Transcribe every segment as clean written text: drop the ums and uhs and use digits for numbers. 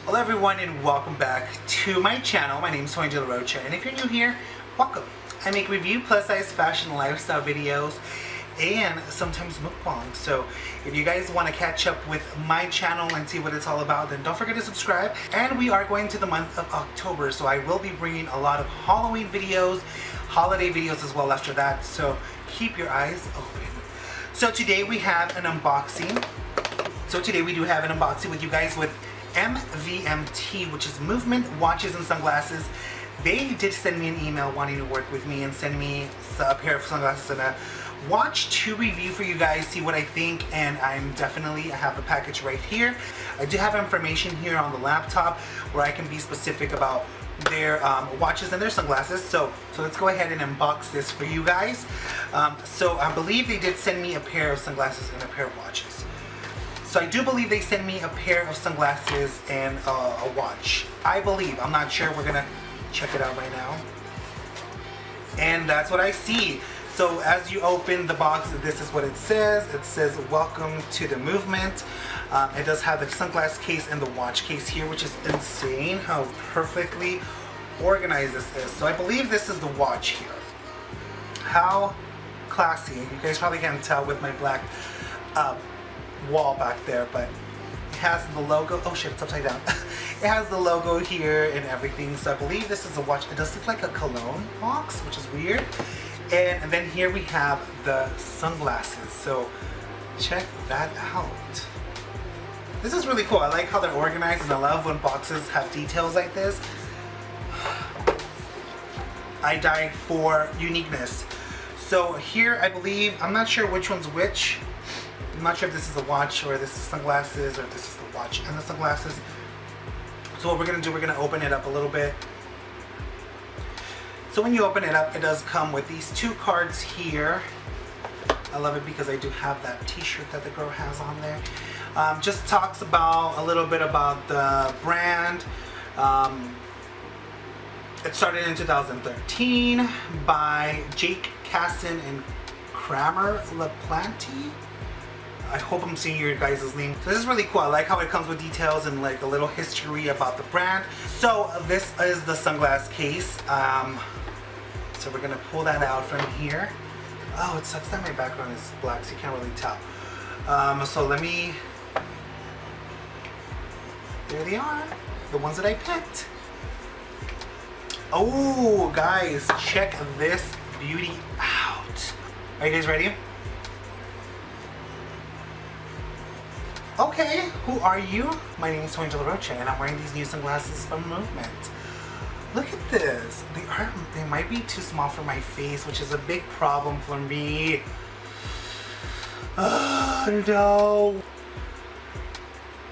Hello everyone and welcome back to my channel. My name is Tonydelarocha, and if you're new here, welcome. I make review plus size fashion lifestyle videos and sometimes mukbang. So if you guys want to catch up with my channel and see what it's all about, then don't forget to subscribe. And we are going to the month of October, so I will be bringing a lot of Halloween videos, holiday videos as well after that, so keep your eyes open. So today we have an unboxing. We do have an unboxing with you guys with Mvmt, which is Mvmt watches and sunglasses. They did send me an email wanting to work with me and send me a pair of sunglasses and a watch to review for you guys, see what I think, and I have the package right here. I do have information here on the laptop where I can be specific about their watches and their sunglasses. So let's go ahead and unbox this for you guys. So I believe they did send me a pair of sunglasses and a pair of watches. So I do believe they sent me a pair of sunglasses and a watch. I believe. I'm not sure. We're gonna check it out right now. And that's what I see. So as you open the box, this is what it says. It says, "Welcome to the Mvmt." It does have the sunglass case and the watch case here, which is insane how perfectly organized this is. So I believe this is the watch here. How classy. You guys probably can't tell with my black wall back there, but it has the logo. Oh shit, it's upside down. It has the logo here and everything. So I believe this is a watch. It does look like a cologne box, which is weird. And then here we have the sunglasses. So check that out. This is really cool. I like how they're organized, and I love when boxes have details like this. I die for uniqueness. So here I believe, I'm not sure which one's which. I'm not sure if this is a watch or this is sunglasses or if this is the watch and the sunglasses. So what we're going to do, we're going to open it up a little bit. So when you open it up, it does come with these two cards here. I love it because I do have that t-shirt that the girl has on there. Just talks about a little bit about the brand. It started in 2013 by Jake Casson and Kramer LaPlante. I hope I'm seeing your guys' name. So this is really cool. I like how it comes with details and like a little history about the brand. So this is the sunglass case. So we're gonna pull that out from here. Oh, it sucks that my background is black, so you can't really tell. So let me, there they are, the ones that I picked. Oh, guys, check this beauty out. Are you guys ready? Okay, who are you? My name is Tonydelarocha, and I'm wearing these new sunglasses from Mvmt. Look at this. They might be too small for my face, which is a big problem for me. Oh no.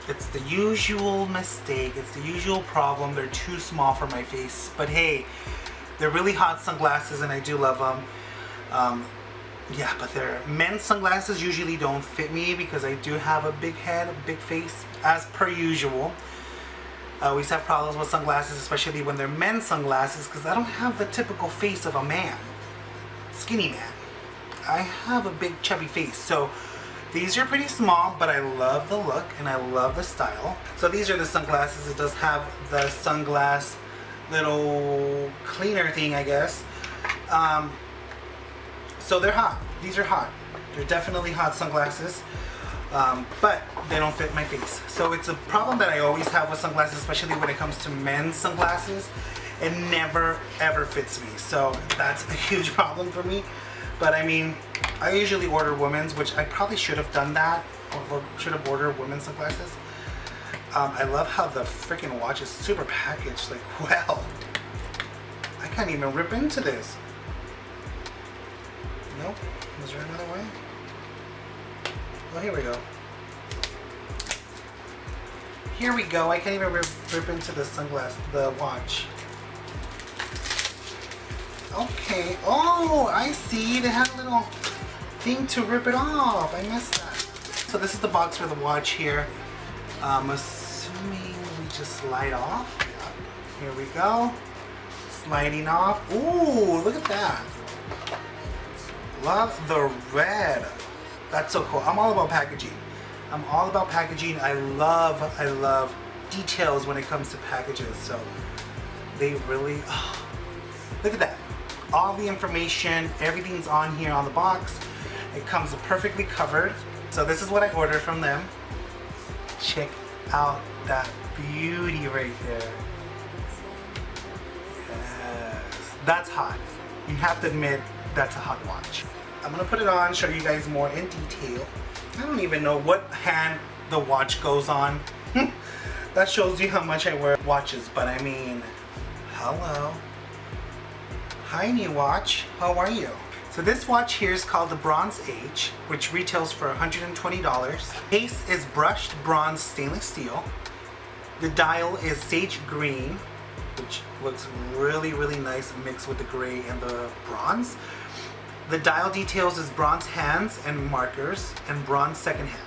It's the usual mistake. It's the usual problem. They're too small for my face. But hey, they're really hot sunglasses, and I do love them. Yeah, but their men's sunglasses usually don't fit me because I do have a big head, a big face, as per usual. I always have problems with sunglasses, especially when they're men's sunglasses, because I don't have the typical face of a man, skinny man. I have a big chubby face, so these are pretty small, but I love the look and I love the style. So these are the sunglasses. It does have the sunglass little cleaner thing, I guess. So they're hot. These are hot. They're definitely hot sunglasses, but they don't fit my face. So it's a problem that I always have with sunglasses, especially when it comes to men's sunglasses. It never ever fits me. So that's a huge problem for me. But I mean, I usually order women's, which I probably should have done that, or should have ordered women's sunglasses. I love how the freaking watch is super packaged. Like, wow, I can't even rip into this. Nope. Is there another way? Oh, here we go. Here we go. I can't even rip into the the watch. Okay. Oh, I see. They have a little thing to rip it off. I missed that. So this is the box for the watch here. I'm assuming we just slide off. Here we go. Sliding off. Ooh, look at that. Love the red. That's so cool. I'm all about packaging. I'm all about packaging. I love details when it comes to packages. So they really, oh, look at that. All the information, everything's on here on the box. It comes perfectly covered. So this is what I ordered from them. Check out that beauty right there. Yes, that's hot. You have to admit, that's a hot watch. I'm gonna put it on, show you guys more in detail. I don't even know what hand the watch goes on. That shows you how much I wear watches, but I mean, hello. Hi, new watch, how are you? So this watch here is called the Bronze Age, which retails for $120. Case is brushed bronze stainless steel. The dial is sage green, which looks really, really nice mixed with the gray and the bronze. The dial details is bronze hands and markers and bronze second hand.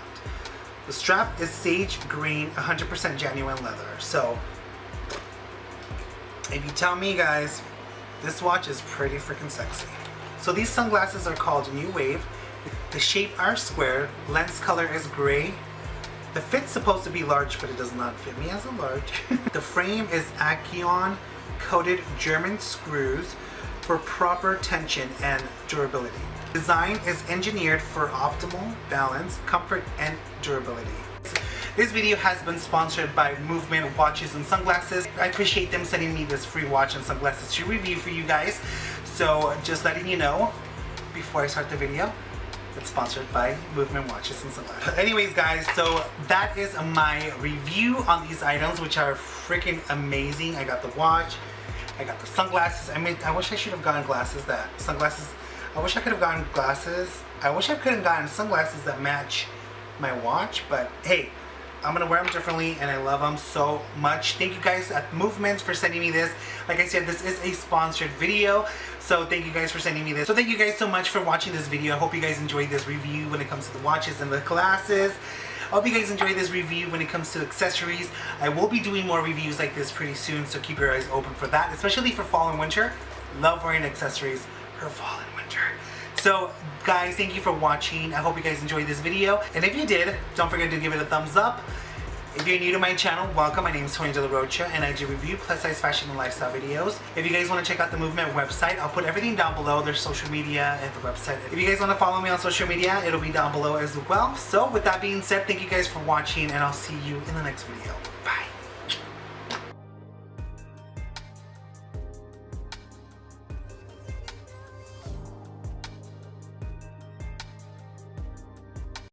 The strap is sage green, 100% genuine leather. So if you tell me, guys, this watch is pretty freaking sexy. So these sunglasses are called New Wave. The shape are square, lens color is gray. The fit's supposed to be large, but it does not fit me as a large. The frame is Akion coated German screws for proper tension and durability. Design is engineered for optimal balance, comfort, and durability. This video has been sponsored by Mvmt watches and sunglasses. I appreciate them sending me this free watch and sunglasses to review for you guys. So just letting you know before I start the video, it's sponsored by Mvmt watches and sunglasses. Anyways, guys, so that is my review on these items, which are freaking amazing. I got the watch, I got the sunglasses. I mean, I wish I should have gotten glasses sunglasses. I wish I could have gotten glasses. I wish I could have gotten sunglasses that match my watch, but hey, I'm gonna wear them differently and I love them so much. Thank you guys at Mvmt for sending me this. Like I said, this is a sponsored video, so thank you guys for sending me this. So thank you guys so much for watching this video. I hope you guys enjoyed this review when it comes to the watches and the glasses. I hope you guys enjoyed this review when it comes to accessories. I will be doing more reviews like this pretty soon, so keep your eyes open for that, especially for fall and winter. Love wearing accessories for fall and winter. So guys, thank you for watching. I hope you guys enjoyed this video. And if you did, don't forget to give it a thumbs up. If you're new to my channel, welcome. My name is Tonydelarocha and I do review plus size fashion and lifestyle videos. If you guys want to check out the Mvmt website, I'll put everything down below, their social media and the website. If you guys want to follow me on social media, it'll be down below as well. So with that being said, thank you guys for watching and I'll see you in the next video. Bye.